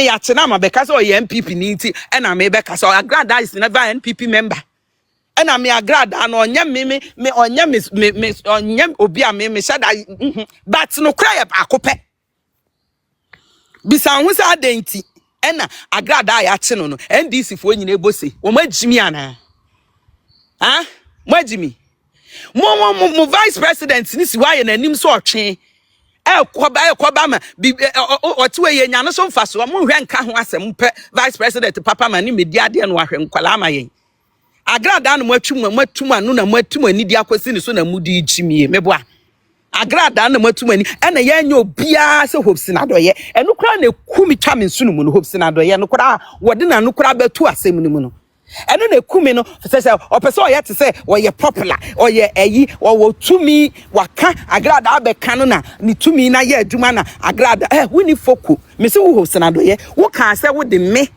ya chenama because or MPP niti and I may beka so Agraada is never NPP member. And I may Agraada and on yam me on yam is me on yam obia me said I but no cry up akope. Bisa who sa denti and Agraada ya cheno no NDC for you nebo say o ma Jimmy ana. Ah? Mo Jimmy. Mo vice president ni si wa ye nanim so otwe. Kwaba ma otiwe ye nya no so mfa so mo hwe nka ho asem pe vice president papa ma ni media de no ahwe nkwala ma ye Agraada no matum anu na matum ani di akosi ni so na mudi chimie meboa Agraada no matum ani ena ye nya obia se Hopeson adoye eno kra na ekumi twa me nsu no mu no Hopeson adoye no kra wode na no kra betu asem no mu no eno na ekumi no se opese oye te se oye popular oye eyi wo tumi waka Agraada abeka no na ni tumi na ye adwuma na Agraada woni foku me se wo Hopeson adoye wo kan se wo de me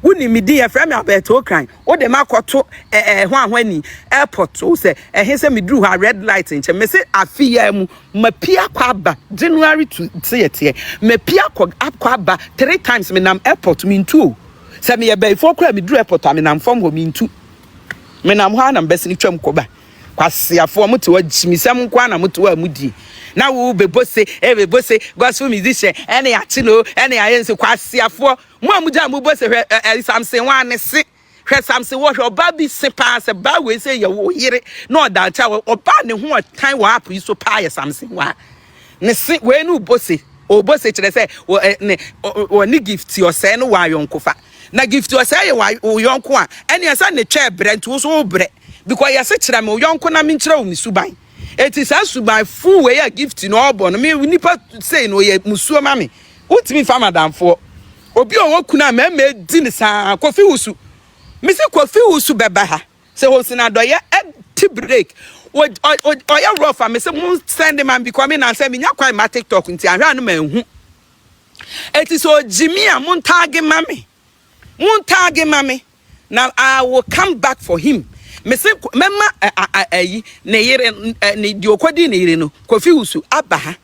woni mi di e frame abeto kran wo de makoto hwani airport wo se se mi dru ha red light nche me se afia mu mapia kwa aba January to tie mapia kwa aba 3 times me nam airport mi ntu se me ye be fo kra mi dru airport am nam fom ho mi ntu me nam ha na mbesi ni twam koba kwasiafo mo te wa jimisem kwa na mo te wa mudi na wo bebose gospel musician ene ya chino ene ya yense kwasiafo mo amuja mo bose Samson wa ne se hwe Samson wo hwe oba bi se pa se ba we se ye wo yire na oda cha oba ne ho otan wa apu iso pa ye Samson wa ne se we nu bose o bose kire se o ni gift yo se no wa yonkofa na gift yo se ye wa yonko a ene ya sa ne twa brent wo so bre because ya se kire me yonko na me kire o mi suban eti sa suban fu we ya gift no obo no me nipa say no ye musuo ma me utimi fa madam fo obi o kuna me di ni sa Kofi Wusu me se Kofi Wusu beba ha se Hopeson adoye ti break o ya rough me se mun send man because me na say me nya kwai ma TikTok nti ahwa no manhu eti so Jimmy a mun tag mame now I will come back for him me se mema ayi ne yire ne di okodi ne yire no Kofi Wusu abaha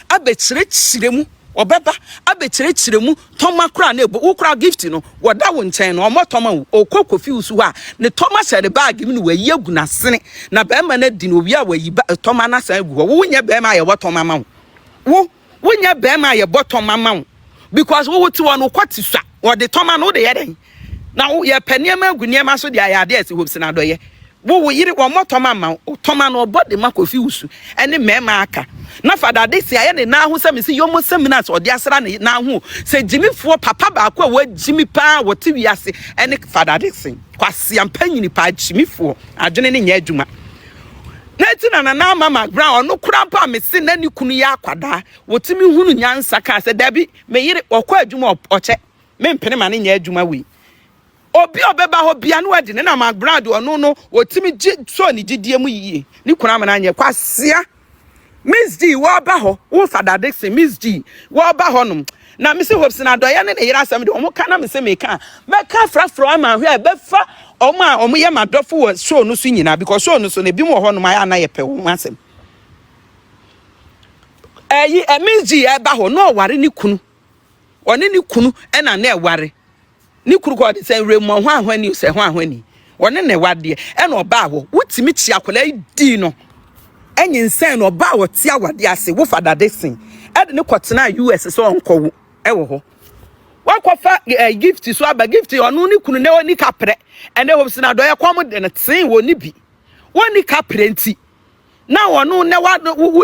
abechire mu obeba abechire mu toma kra na ebo ukra gift no woda wo nchen no omo toma okọ Kofi Wusu ha ne toma share bag mi no wayi agu na sene na be ma na di no obi a wayi toma na san agu wo nya be ma ye botoma ma wo nya be ma ye botoma ma because wo ti wo no kwati swa wo de toma no de ye den na wo ye paniema agu niema so de ayade ase Hopeson adoye wo yiri wo motoma ma toma no body ma Kofi Wusu ene mema aka na fada de si aye ne na ho se me si yomo seminars odi asra ne na ho se jimifo papa ba ko wa jimi pa wo ti wiase ene fada de sin kwase ampanyini pa jimifo adwene ne nya adwuma na tina na mama brown no krampa me se na ni kunu ya akwada wo ti mi hunu nyansa ka se dabi me yiri okọ adwuma oche me mpene ma ne nya adwuma wi obi obeba ho bia no adi ne na ma brown do no wo ti mi so ni gidie mu yiye ni kunu amana nya kwasea Miss G wo ba ho wo fada Dixon Miss G wo ba ho no na me se Hopeson adoye ne yira asem de omo ka na me se me ka frafro ama hwe be fa omo ye madofo wo show no so nyina because show no so ne bi mo ho no ma ya na ye pe wo asem Miss G e ba ho no ware ni kunu one ni kunu e na e ware ni kuru ko de se remo ho ahwani se ho ahwani one ne wade e na oba ho wutimi chi akola di no enyin no ba wo tia wade ase wo fada desin e de ne kwotena US so onkowo e wo ho wakofa gift so aba gift onu ni kunu ne oni kapre ene Hopeson adoye kwom de ne tin wo ni bi woni kapre nti na onu ne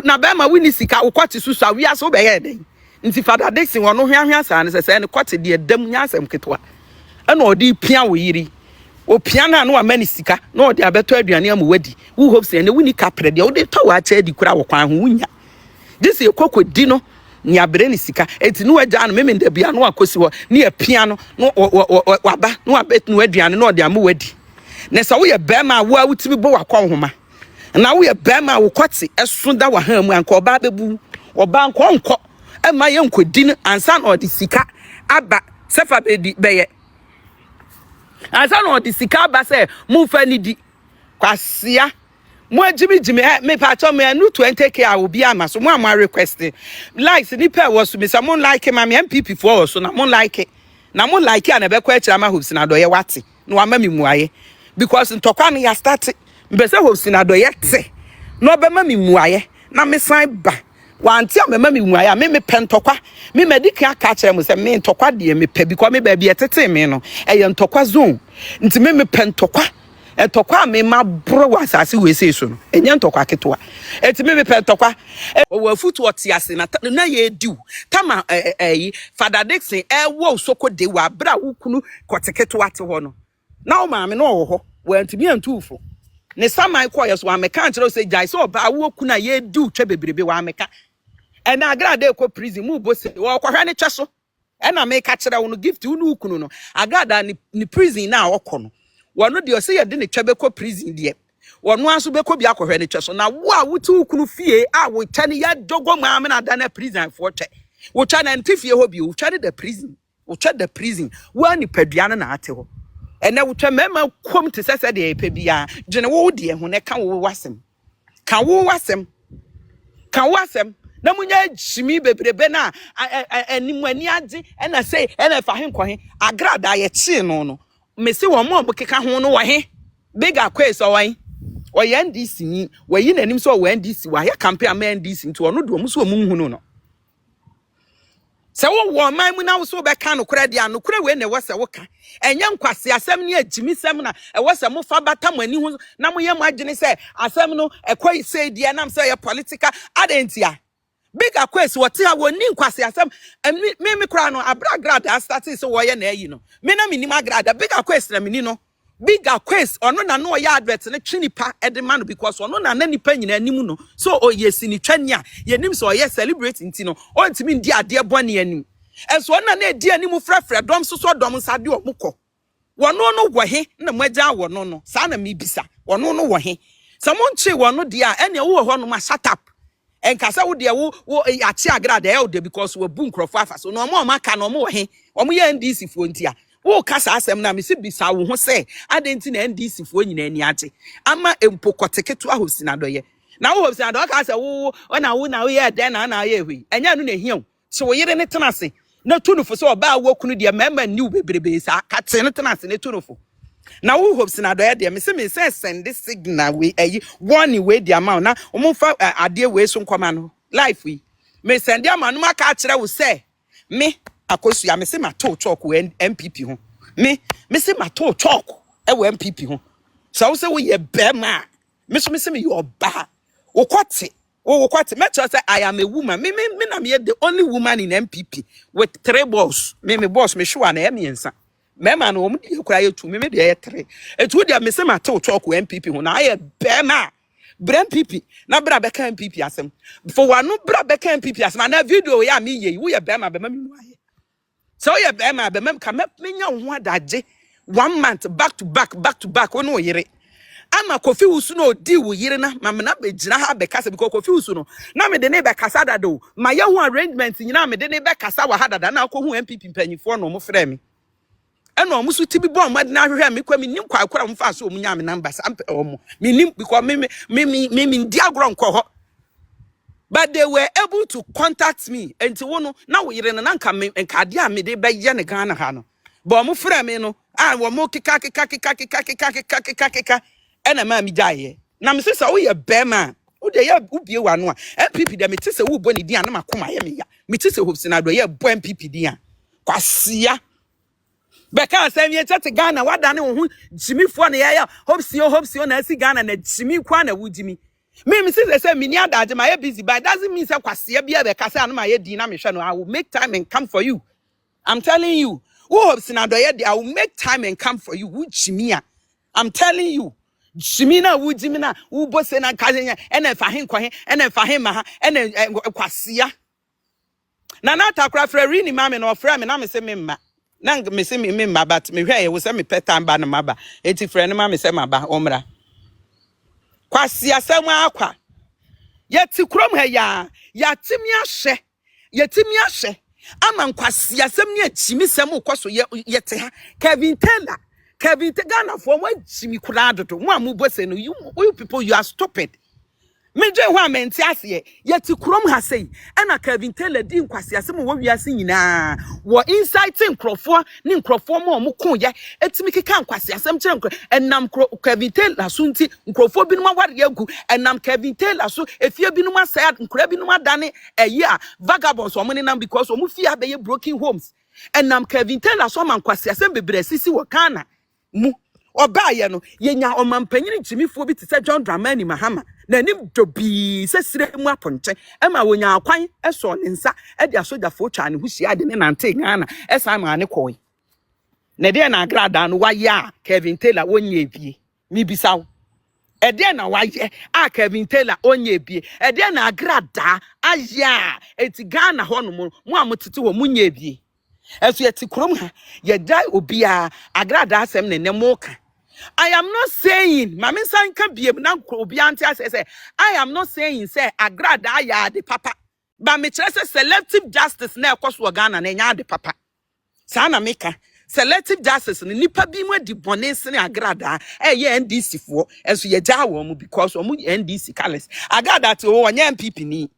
na ba ma wini sika wo kwoti susu awi ase wo be ye den nti fada desin wono hwahwa sa ne sese ne kwoti de dam nya asem ketwa ena odi pia wo yiri o piano no amani sika no de abeto aduane am wadi wo Hopeson ne wuni kapre de wo de to wa cha di kura wo kwan ho wunya disi ekokodi no ni abre ni sika enti no agya no memenda bia no akosi ho ne ya piano no waba no abet no aduane no de am wadi ne sa wo ye bema wo awutimi bo wakon homa na wo ye bema wo kwoti eso da wa ha mu anka oba bebu oba nko e ma ye nkodi no ansa no de sika aba sefa beye ansa no de sika aba se mu fa ni di kwasea Mo Jimmy me patch me no 20k I will be ama so mo request likes nipa was me someone like my MPP for so na mo like it na mo like and be kwa chira ma Hopeson and JDM wate no ama me muaye because ntokwa no ya start be say Hopeson and JDM te no be ma me muaye na me san ba wanti am ma me muaye me pentokwa me medika aka chira mo say me ntokwa de me pe because me ba bi etete me no e ye ntokwa zone nti me pentokwa etokwa me ma bro wasase we say so no enye ntokwa ketwa etime me pe ntokwa wo futu otiase na ye diu tama Father Dixon wo soko de wa bra wukunu koteketwa te ho no na o ma me no wo ho wa ntimi antufo ne samai ko yeso wa meka nchero say jai so ba wo kuna ye diu twa bebrebe wa meka e na Agraada ko prison mu bo se wo kwahwa ne twa e na me ka kire wo no gift unu ukunu no Agraada ni prison na okọ no wano de ose ye de ne twabeko prison de wano aso beko bi akohwe ne tweso na wo a wutu ukunu fie a wo tane ya dogo maame na da na prison for twe wo twa na ntifie ho bi wo twa de prison wo twa de prison wo ani padua na ate ho ene wo twa mema kom te sese de epe bia gene wo de ho ne ka wo wasem ka wo wasem na munya jimi bebrebe na animu ani ade na say na fa hen kɔ he Agraada ye chi no mesi wo mo keka ho no wahe big acquaintance owan oye NDC ni wayi nanim so wo NDC wa ya campaign am NDC nti ono do mo so mu hunu no se wo man mu na wo so be ka no kura dia no kura we na wo se wo ka enye nkwase asem ni agimi sem na e wo se mo fa bata mo ani hu na mo ye mo agene se asem no ekoi se dia nam se ye political adentia big acquaintance what ya woni nkwase asem me kura no Agraada start so wo ye na ayi no me na minim Agraada big acquaintance na mini no big acquaintance ono na no ya advert ne twinipa edema no because ono na nipa nyina anim no so o yesi ni twania ye nim so ye celebrate nti no o ntimi ndi ade bone anim enso ono na edi anim frɛfrɛ dom so dom sade o mukɔ wono no wo he na magya wono no sa na me bisa wono no wo he samonche wono dia ene wo ho no ma shut up enkasa wo de wo achi Agraada e o de because wo bu nkrofo afa so no mo maka no mo wo he omo ye NDC fo ntia wo kasa asem na me se bisa wo ho se adenti na NDC fo nyina ani age ama empo koteketu Hopeson and JDM na wo Hopeson and JDM ka se wo na wo ye den na ye hwi enya no na hia so wo yire ne tenase na tunufo so oba wo kunu de mema niu bebrebe sa ka te ne tenase ne tunufo na wo Hopeson and JDM me se send this signal we one way the amount na omo fa ade we so nkoma no life we me send am no maka kire wo se me akosu ya me se ma talk we MPP ho me se ma talk e we MPP ho so wo se wo ye bema me se me you ba wo kwate me tell say I am a woman me na me the only woman in MPP with 3 boss me boss me sure na me ensa mema no omo de kura ye tu me de ye 3 etu de me se ma talk we MPP ho na aye bema bra MPP na bra beka MPP asem for wanu bra beka MPP asem na video ya me ye wo ye bema bema me mu aye so ye bema bema ka me nya ho adaje 1 month back to back ono yire ama Kofi Wusu no di wo yire na ma me na be gina ha be kasa because Kofi Wusu no na me de ne be kasa dado ma ye ho arrangement nyina me de ne be kasa wa ha dada na ko hu MPP mpanyifo no mo frɛ me eno mo so tibi bo amade na hwehwe me kwa me nim kwa akora mo fa so mo nya me number sampe omo me nim because me ndi agro nko ho but they were able to contact me enti wo no na wo yire na nka me nka ade a me de be ye ne Ghana ha no bo mo frɛ me no wo mo kika ena ma mi jaye na me sesa wo ye bema wo de ye ubie wa no a MPP de me tese wo bo ne dia na makoma ye me ya me tese Hopeson and JDM ye bo MPP dia kwasia beka asem ye tete Ghana wada ne wo hu jimifo na ye Hopeson na asi Ghana na jimi kwa na wudimi me say me ni adaje ma ye busy but doesn't mean say kwasia bia beka say na ma ye di na me hwe no I will make time and come for you. I'm telling you wo Hopeson and JDM I will make time and come for you wo jimia I'm telling you Jimina wu Jimina wu bose na kazenya ene fa hin kwa hin ene fa hin ma ha ene kwasia na takra frɛ ni mama na ofrɛ me na me se me mma na me se me mma but me hwɛ ye wo se me petan ba na maba eti frɛ ne ma me se maba omra kwasia sɛm akwa yeti krom ha ya timi ahye ama kwasia sɛm ne achimi sɛm ukoso yete ha Kevin Taylor Kevin Tegana for what Jimmy Kurado to one move say no you people you are stupid. Meje ho amenti ase ye ti krom ha sei na Kevin Taylor di nkwase asem wo wiase nyina wo inciting nkrofo ni nkrofo mo ko ye etimi keka nkwase asem kire nkro enam Kevin Taylor so nti nkrofo binum aware agu enam Kevin Taylor so efie binum asaya nkra binum adane eye a vagabonds o mo nenam because o mo fie abeye broken homes enam Kevin Taylor so man nkwase asem bebre sisi wo kana mu obaye no yenya omampanyini jimifo bi te se John Dramani Mahama na nim dobi se sire mu aponche e ma wonya akwan e so ne nsa e dia sojafo twa ne husia de ne nante Ghana e sa ma ne koi na de na Agraada no waye a Kevin Taylor wonye ebie mi bisaw e de na waye a Kevin Taylor onye ebie e de na Agraada aya eti Ghana ho no mu amotete wo munye ebie esu yeti krom ha ye dai obia Agraada asem ne nemoka. I am not saying, Mami Sanka be na Obiantia say, I am not saying, say, Agraada ya the papa. But me say selective justice na ekos wo Ghana na nya the papa. Sana meka. Selective justice ni nipa bi mu di bonese ne Agraada ye NDC fo enso ye ja wo mu because wo mu NDC colors. Agraada to wo nya MPP ni.